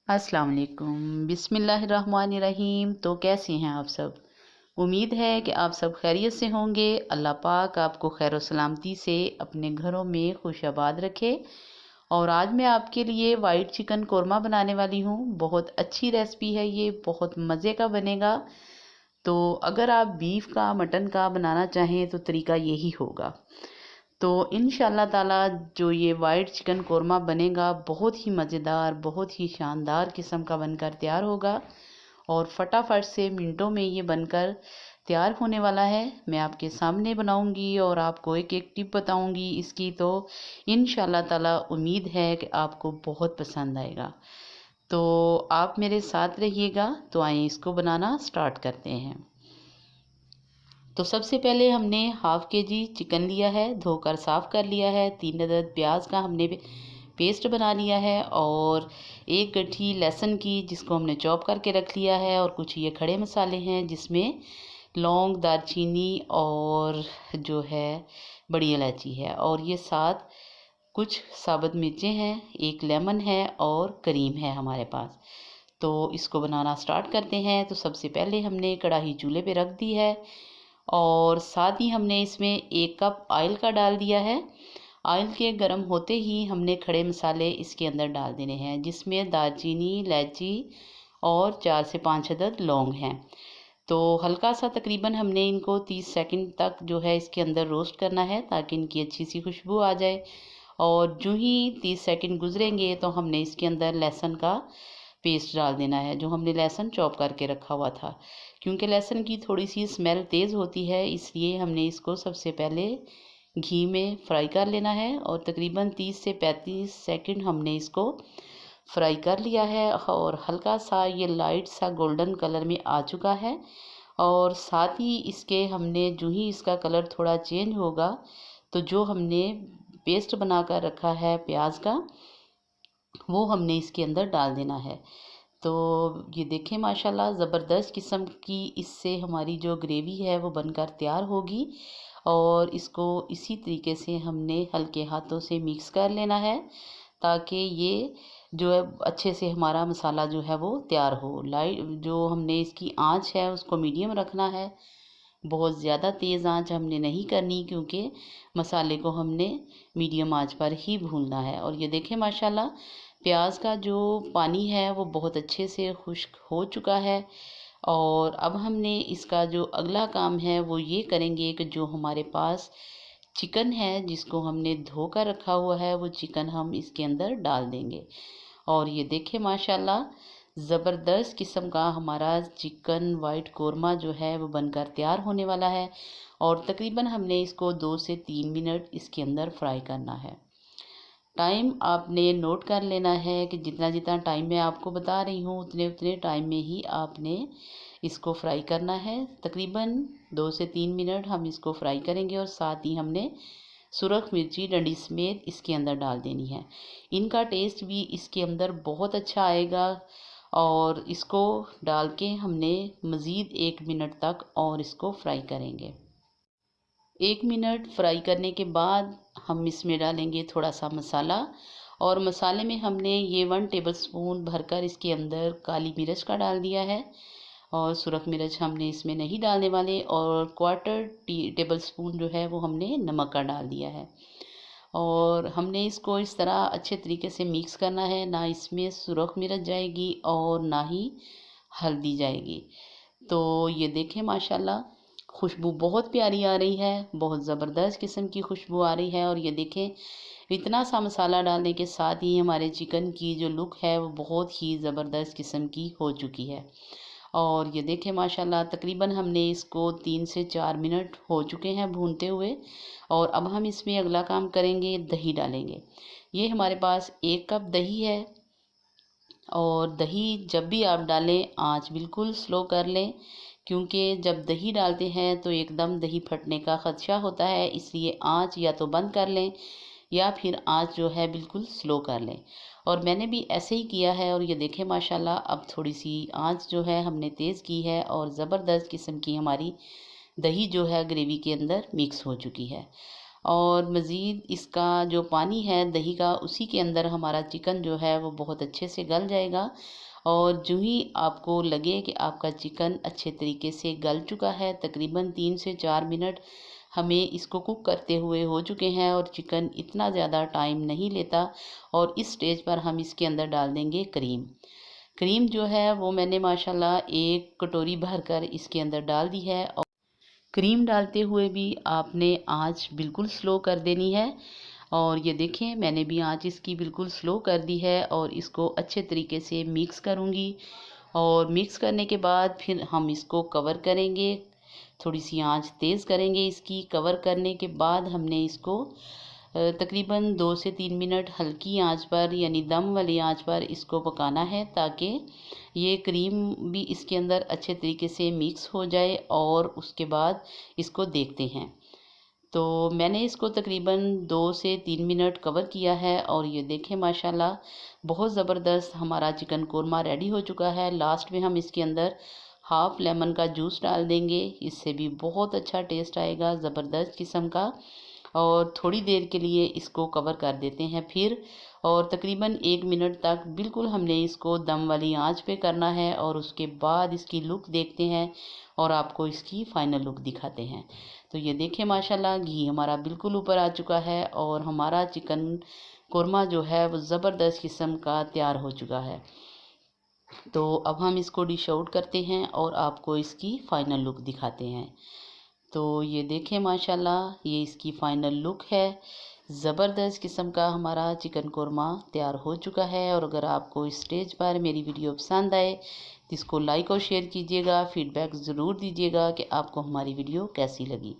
अस्सलाम वालेकुम बिस्मिल्लाहिर्रहमानिर्रहीम। तो कैसे हैं आप सब? उम्मीद है कि आप सब खैरियत से होंगे। अल्लाह पाक आपको खैर और सलामती से अपने घरों में खुशआबाद रखे। और आज मैं आपके लिए वाइट चिकन कोरमा बनाने वाली हूँ। बहुत अच्छी रेसिपी है ये, बहुत मज़े का बनेगा। तो अगर आप बीफ का मटन का बनाना चाहें तो तरीका यही होगा। तो इंशाल्लाह ताला जो ये वाइट चिकन कोरमा बनेगा बहुत ही मज़ेदार, बहुत ही शानदार किस्म का बनकर तैयार होगा और फटाफट से मिनटों में ये बनकर तैयार होने वाला है। मैं आपके सामने बनाऊंगी और आपको एक एक टिप बताऊंगी इसकी। तो इंशाल्लाह ताला उम्मीद है कि आपको बहुत पसंद आएगा। तो आप मेरे साथ रहिएगा। तो आइए इसको बनाना स्टार्ट करते हैं। तो सबसे पहले हमने हाफ़ के जी चिकन लिया है, धोकर साफ़ कर लिया है। 3 अदद प्याज का हमने पेस्ट बना लिया है और एक गट्ठी लहसुन की जिसको हमने चॉप करके रख लिया है। और कुछ ये खड़े मसाले हैं जिसमें लौंग, दालचीनी और जो है बड़ी इलायची है। और ये साथ कुछ साबुत मिर्चें हैं, एक लेमन है और करीम है हमारे पास। तो इसको बनाना स्टार्ट करते हैं। तो सबसे पहले हमने कढ़ाई चूल्हे पे रख दी है और साथ ही हमने इसमें 1 कप ऑयल का डाल दिया है। ऑयल के गर्म होते ही हमने खड़े मसाले इसके अंदर डाल देने हैं जिसमें दालचीनी, इलायची और 4 से 5 अदद लौंग हैं। तो हल्का सा तकरीबन हमने इनको 30 सेकंड तक जो है इसके अंदर रोस्ट करना है ताकि इनकी अच्छी सी खुशबू आ जाए। और जो ही 30 सेकंड गुजरेंगे तो हमने इसके अंदर लहसुन का पेस्ट डाल देना है, जो हमने लहसुन चॉप करके रखा हुआ था। क्योंकि लहसुन की थोड़ी सी स्मेल तेज़ होती है इसलिए हमने इसको सबसे पहले घी में फ्राई कर लेना है। और तकरीबन 30 से 35 सेकंड हमने इसको फ्राई कर लिया है और हल्का सा ये लाइट सा गोल्डन कलर में आ चुका है। और साथ ही इसके हमने जो ही इसका कलर थोड़ा चेंज होगा तो जो हमने पेस्ट बना कर रखा है प्याज का वो हमने इसके अंदर डाल देना है। तो ये देखें माशाल्लाह ज़बरदस्त किस्म की इससे हमारी जो ग्रेवी है वो बनकर तैयार होगी। और इसको इसी तरीके से हमने हल्के हाथों से मिक्स कर लेना है ताकि ये जो है अच्छे से हमारा मसाला जो है वो तैयार हो। लाइट जो हमने इसकी आंच है उसको मीडियम रखना है, बहुत ज़्यादा तेज़ आंच हमने नहीं करनी क्योंकि मसाले को हमने मीडियम आंच पर ही भूनना है। और ये देखें माशाल्लाह प्याज का जो पानी है वो बहुत अच्छे से खुश्क हो चुका है। और अब हमने इसका जो अगला काम है वो ये करेंगे कि जो हमारे पास चिकन है जिसको हमने धो कर रखा हुआ है वो चिकन हम इसके अंदर डाल देंगे। और ये देखें माशाल्लाह ज़बरदस्त किस्म का हमारा चिकन वाइट कोरमा जो है वो बनकर तैयार होने वाला है। और तकरीबन हमने इसको 2 से 3 मिनट इसके अंदर फ्राई करना है। टाइम आपने नोट कर लेना है कि जितना जितना टाइम मैं आपको बता रही हूँ उतने उतने टाइम में ही आपने इसको फ्राई करना है। तकरीबन 2 से 3 मिनट हम इसको फ्राई करेंगे और साथ ही हमने सुरख मिर्ची डंडी समेत इसके अंदर डाल देनी है। इनका टेस्ट भी इसके अंदर बहुत अच्छा आएगा। और इसको डाल के हमने मज़ीद 1 मिनट तक और इसको फ्राई करेंगे। 1 मिनट फ्राई करने के बाद हम इसमें डालेंगे थोड़ा सा मसाला। और मसाले में हमने ये 1 टेबलस्पून भरकर इसके अंदर काली मिर्च का डाल दिया है और सुरख मिर्च हमने इसमें नहीं डालने वाले। और क्वार्टर टेबलस्पून जो है वो हमने नमक का डाल दिया है। और हमने इसको इस तरह अच्छे तरीके से मिक्स करना है, ना इसमें सुरख मिर्च जाएगी और ना ही हल्दी जाएगी। तो ये देखें माशाल्लाह खुशबू बहुत प्यारी आ रही है, बहुत ज़बरदस्त किस्म की खुशबू आ रही है। और ये देखें इतना सा मसाला डालने के साथ ही हमारे चिकन की जो लुक है वो बहुत ही ज़बरदस्त किस्म की हो चुकी है। और ये देखें माशाल्लाह तकरीबन हमने इसको 3 से 4 मिनट हो चुके हैं भूनते हुए। और अब हम इसमें अगला काम करेंगे, दही डालेंगे। ये हमारे पास 1 कप दही है। और दही जब भी आप डालें आंच बिल्कुल स्लो कर लें क्योंकि जब दही डालते हैं तो एकदम दही फटने का ख़दशा होता है। इसलिए आंच या तो बंद कर लें या फिर आंच जो है बिल्कुल स्लो कर लें। और मैंने भी ऐसे ही किया है। और ये देखें माशाल्लाह अब थोड़ी सी आंच जो है हमने तेज़ की है और ज़बरदस्त किस्म की हमारी दही जो है ग्रेवी के अंदर मिक्स हो चुकी है। और मज़ीद इसका जो पानी है दही का, उसी के अंदर हमारा चिकन जो है वो बहुत अच्छे से गल जाएगा। और जो ही आपको लगे कि आपका चिकन अच्छे तरीके से गल चुका है, तकरीबन 3 से 4 मिनट हमें इसको कुक करते हुए हो चुके हैं और चिकन इतना ज़्यादा टाइम नहीं लेता। और इस स्टेज पर हम इसके अंदर डाल देंगे क्रीम। क्रीम जो है वो मैंने माशाल्लाह 1 कटोरी भरकर इसके अंदर डाल दी है। और क्रीम डालते हुए भी आपने आंच बिल्कुल स्लो कर देनी है। और ये देखें, मैंने भी आंच इसकी बिल्कुल स्लो कर दी है और इसको अच्छे तरीके से मिक्स करूँगी। और मिक्स करने के बाद फिर हम इसको कवर करेंगे, थोड़ी सी आंच तेज़ करेंगे इसकी। कवर करने के बाद हमने इसको तकरीबन 2 से 3 मिनट हल्की आंच पर, यानी दम वाली आंच पर इसको पकाना है, ताकि ये क्रीम भी इसके अंदर अच्छे तरीके से मिक्स हो जाए। और उसके बाद इसको देखते हैं। तो मैंने इसको तकरीबन 2 से 3 मिनट कवर किया है और ये देखें माशाल्लाह बहुत ज़बरदस्त हमारा चिकन कोरमा रेडी हो चुका है। लास्ट में हम इसके अंदर हाफ़ लेमन का जूस डाल देंगे, इससे भी बहुत अच्छा टेस्ट आएगा, ज़बरदस्त किस्म का। और थोड़ी देर के लिए इसको कवर कर देते हैं फिर। और तकरीबन 1 मिनट तक बिल्कुल हमने इसको दम वाली आंच पे करना है। और उसके बाद इसकी लुक देखते हैं और आपको इसकी फ़ाइनल लुक दिखाते हैं। तो ये देखें माशाल्लाह घी हमारा बिल्कुल ऊपर आ चुका है और हमारा चिकन कोरमा जो है वो ज़बरदस्त किस्म का तैयार हो चुका है। तो अब हम इसको डिश आउट करते हैं और आपको इसकी फ़ाइनल लुक दिखाते हैं। तो ये देखें माशाल्लाह ये इसकी फ़ाइनल लुक है। ज़बरदस्त किस्म का हमारा चिकन कोरमा तैयार हो चुका है। और अगर आपको इस स्टेज पर मेरी वीडियो पसंद आए तो इसको लाइक और शेयर कीजिएगा। फ़ीडबैक ज़रूर दीजिएगा कि आपको हमारी वीडियो कैसी लगी।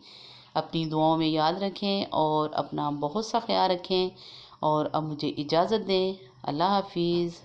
अपनी दुआओं में याद रखें और अपना बहुत सा ख्याल रखें। और अब मुझे इजाज़त दें। अल्लाह हाफिज़।